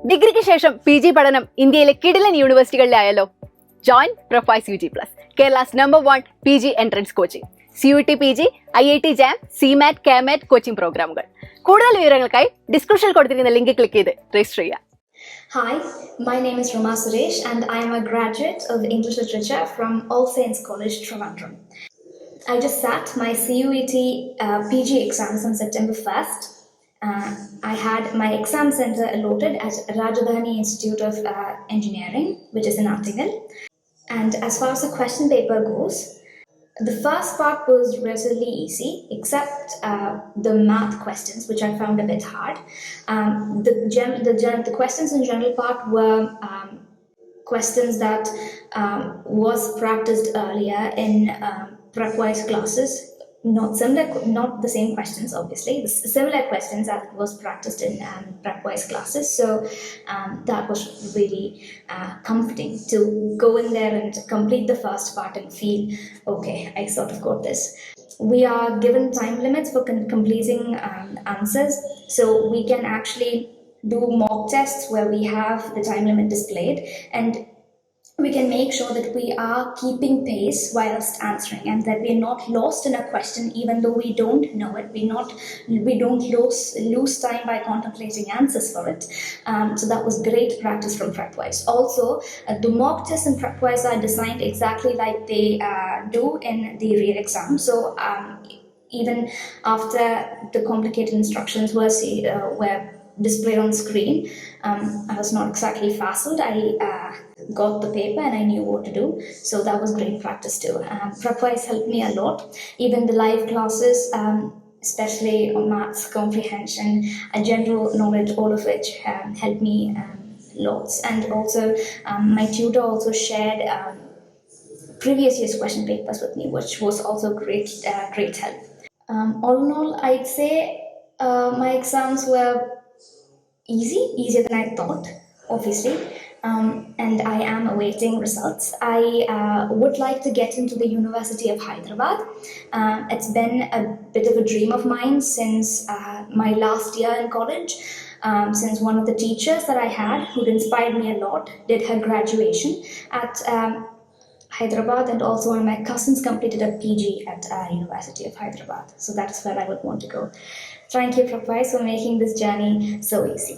ഡിഗ്രിക്ക് ശേഷം PG പഠനം ഇന്ത്യയിലെ കിടിലൻ യൂണിവേഴ്സിറ്റികളിലായാലോ? Join Prepwise UG+, Kerala's #1 PG entrance coaching. CUET PG, IIT JAM, CMAT, CAMAT coaching പ്രോഗ്രാമുകൾ. കൂടുതൽ വിവരങ്ങൾക്കായി ഡിസ്ക്രിപ്ഷനിൽ കൊടുത്തിരിക്കുന്ന ലിങ്ക് ക്ലിക്ക് ചെയ്ത് രജിസ്റ്റർ ചെയ്യുക. Hi, my name is Rema and I am a graduate of English Literature from All Saints College, Trivandrum. I just sat my CUET PG exams on September 1st. I had my exam center allotted at Rajdhani Institute of Engineering, which is in Artigal. And as far as the question paper goes, the first part was relatively easy, except the math questions, which I found a bit hard. The questions in general part were questions that was practiced earlier in Prepwise classes. Not the same questions, obviously. The similar questions that was practiced in Prepwise classes. So that was really comforting to go in there and complete the first part and feel, okay, I sort of got this. We are given time limits for completing answers. So we can actually do mock tests where we have the time limit displayed, and we can make sure that we are keeping pace whilst answering, and that we're not lost in a question even though we don't know it. We don't lose time by contemplating answers for it. So that was great practice from Prepwise. Also, the mock tests in Prepwise are designed exactly like they do in the real exam. So even after the complicated instructions were displayed on screen, I was not exactly frazzled. I got the paper and I knew what to do. So that was great practice too. Prepwise helped me a lot. Even the live classes, especially on maths, comprehension, and general knowledge, all of which helped me lots. And also my tutor also shared previous year's question papers with me, which was also great help. All in all, I'd say my exams were easier than I thought, obviously, and I am awaiting results. I would like to get into the University of Hyderabad. It's been a bit of a dream of mine since my last year in college, since one of the teachers that I had who'd inspired me a lot did her graduation at Hyderabad, and also one of my cousins completed a PG at University of Hyderabad. So that is where I would want to go. Thank you, Prepwise, for making this journey so easy.